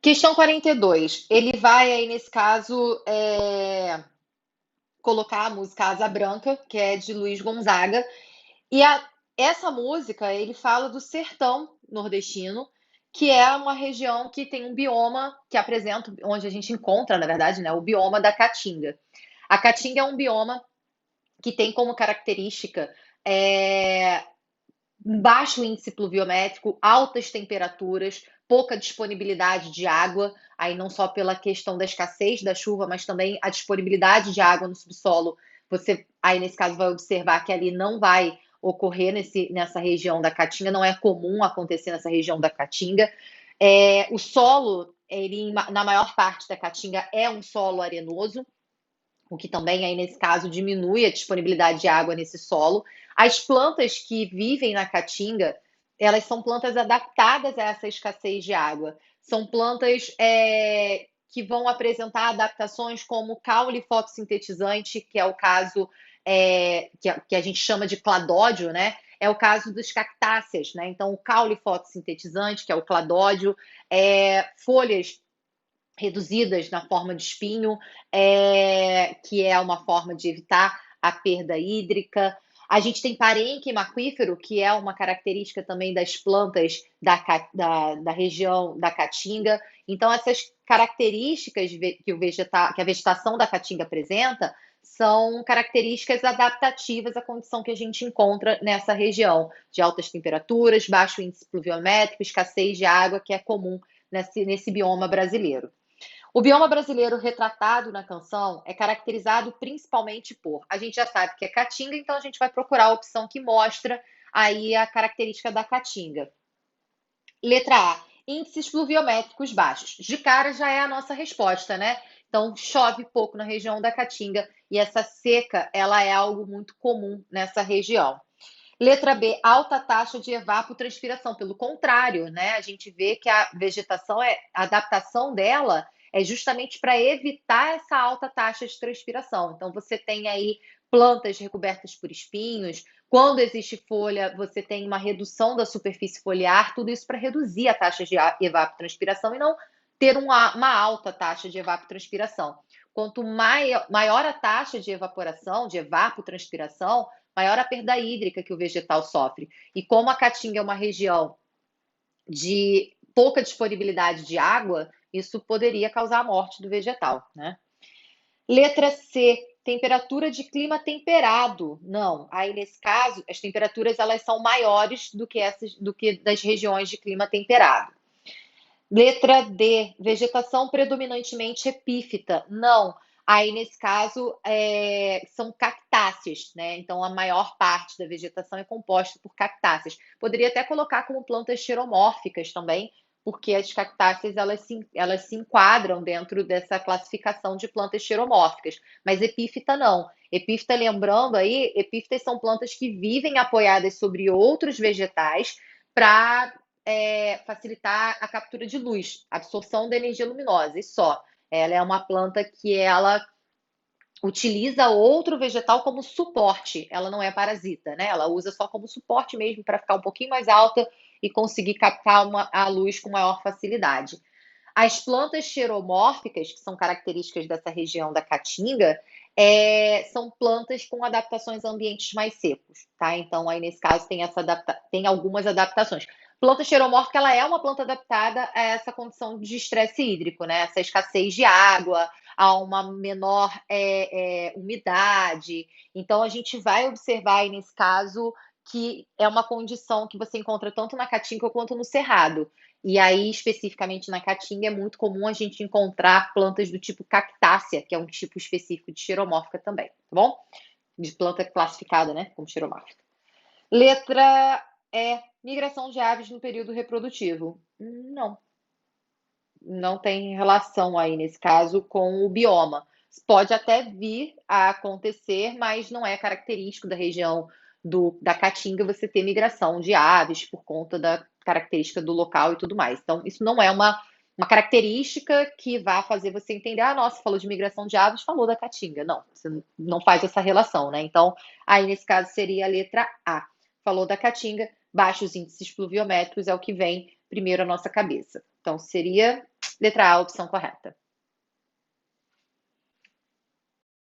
Questão 42. Ele vai aí, nesse caso, colocar a música Asa Branca, que é de Luiz Gonzaga. E essa música, ele fala do sertão nordestino, que é uma região que tem um bioma que apresenta, onde a gente encontra, na verdade, né, o bioma da Caatinga. A Caatinga é um bioma que tem como característica é, um baixo índice pluviométrico, altas temperaturas, pouca disponibilidade de água, aí não só pela questão da escassez da chuva, mas também a disponibilidade de água no subsolo. Você aí nesse caso vai observar que ali não vai ocorrer nessa região da Caatinga, não é comum acontecer nessa região da Caatinga. O solo, ele, na maior parte da Caatinga, é um solo arenoso, o que também aí nesse caso diminui a disponibilidade de água nesse solo. As plantas que vivem na caatinga, elas são plantas adaptadas a essa escassez de água. São plantas que vão apresentar adaptações como caule fotossintetizante, que é o caso que a gente chama de cladódio, né? É o caso dos cactáceas, né? Então, o caule fotossintetizante, que é o cladódio, folhas reduzidas na forma de espinho, que é uma forma de evitar a perda hídrica. A gente tem parênquima aquífero, que é uma característica também das plantas da região da Caatinga. Então, essas características que a vegetação da Caatinga apresenta são características adaptativas à condição que a gente encontra nessa região, de altas temperaturas, baixo índice pluviométrico, escassez de água, que é comum nesse bioma brasileiro. O bioma brasileiro retratado na canção é caracterizado principalmente por, a gente já sabe que é caatinga, então a gente vai procurar a opção que mostra aí a característica da caatinga. Letra A, índices pluviométricos baixos. De cara já é a nossa resposta, né? Então chove pouco na região da Caatinga e essa seca, ela é algo muito comum nessa região. Letra B, alta taxa de evapotranspiração. Pelo contrário, né? A gente vê que a vegetação, a adaptação dela é justamente para evitar essa alta taxa de transpiração. Então, você tem aí plantas recobertas por espinhos. Quando existe folha, você tem uma redução da superfície foliar. Tudo isso para reduzir a taxa de evapotranspiração e não ter uma alta taxa de evapotranspiração. Quanto maior a taxa de evaporação, de evapotranspiração, maior a perda hídrica que o vegetal sofre. E como a Caatinga é uma região de pouca disponibilidade de água, isso poderia causar a morte do vegetal, né? Letra C, temperatura de clima temperado. Não, aí nesse caso, as temperaturas elas são maiores do que das regiões de clima temperado. Letra D, vegetação predominantemente epífita. Não, aí nesse caso são cactáceas, né? Então a maior parte da vegetação é composta por cactáceas. Poderia até colocar como plantas xeromórficas também, porque as cactáceas elas se enquadram dentro dessa classificação de plantas xeromórficas, mas epífita não. Epífita, lembrando aí, epífitas são plantas que vivem apoiadas sobre outros vegetais para facilitar a captura de luz, a absorção da energia luminosa, e só. Ela é uma planta que ela utiliza outro vegetal como suporte, ela não é parasita, né? Ela usa só como suporte mesmo para ficar um pouquinho mais alta e conseguir captar a luz com maior facilidade. As plantas xeromórficas, que são características dessa região da Caatinga, são plantas com adaptações a ambientes mais secos, tá? Então, aí nesse caso, tem algumas adaptações. Planta xeromórfica, ela é uma planta adaptada a essa condição de estresse hídrico, né? Essa escassez de água, a uma menor umidade. Então, a gente vai observar aí nesse caso que é uma condição que você encontra tanto na Caatinga quanto no Cerrado. E aí, especificamente na Caatinga, é muito comum a gente encontrar plantas do tipo cactácea, que é um tipo específico de xeromórfica também, tá bom? De planta classificada, né, como xeromórfica. Letra E, migração de aves no período reprodutivo. Não, não tem relação aí, nesse caso, com o bioma. Pode até vir a acontecer, mas não é característico da região da Caatinga você ter migração de aves por conta da característica do local e tudo mais. Então, isso não é uma característica que vá fazer você entender, ah, nossa, falou de migração de aves, falou da Caatinga. Não, você não faz essa relação, né? Então, aí nesse caso seria a letra A. Falou da Caatinga, baixos índices pluviométricos é o que vem primeiro à nossa cabeça. Então, seria letra A a opção correta.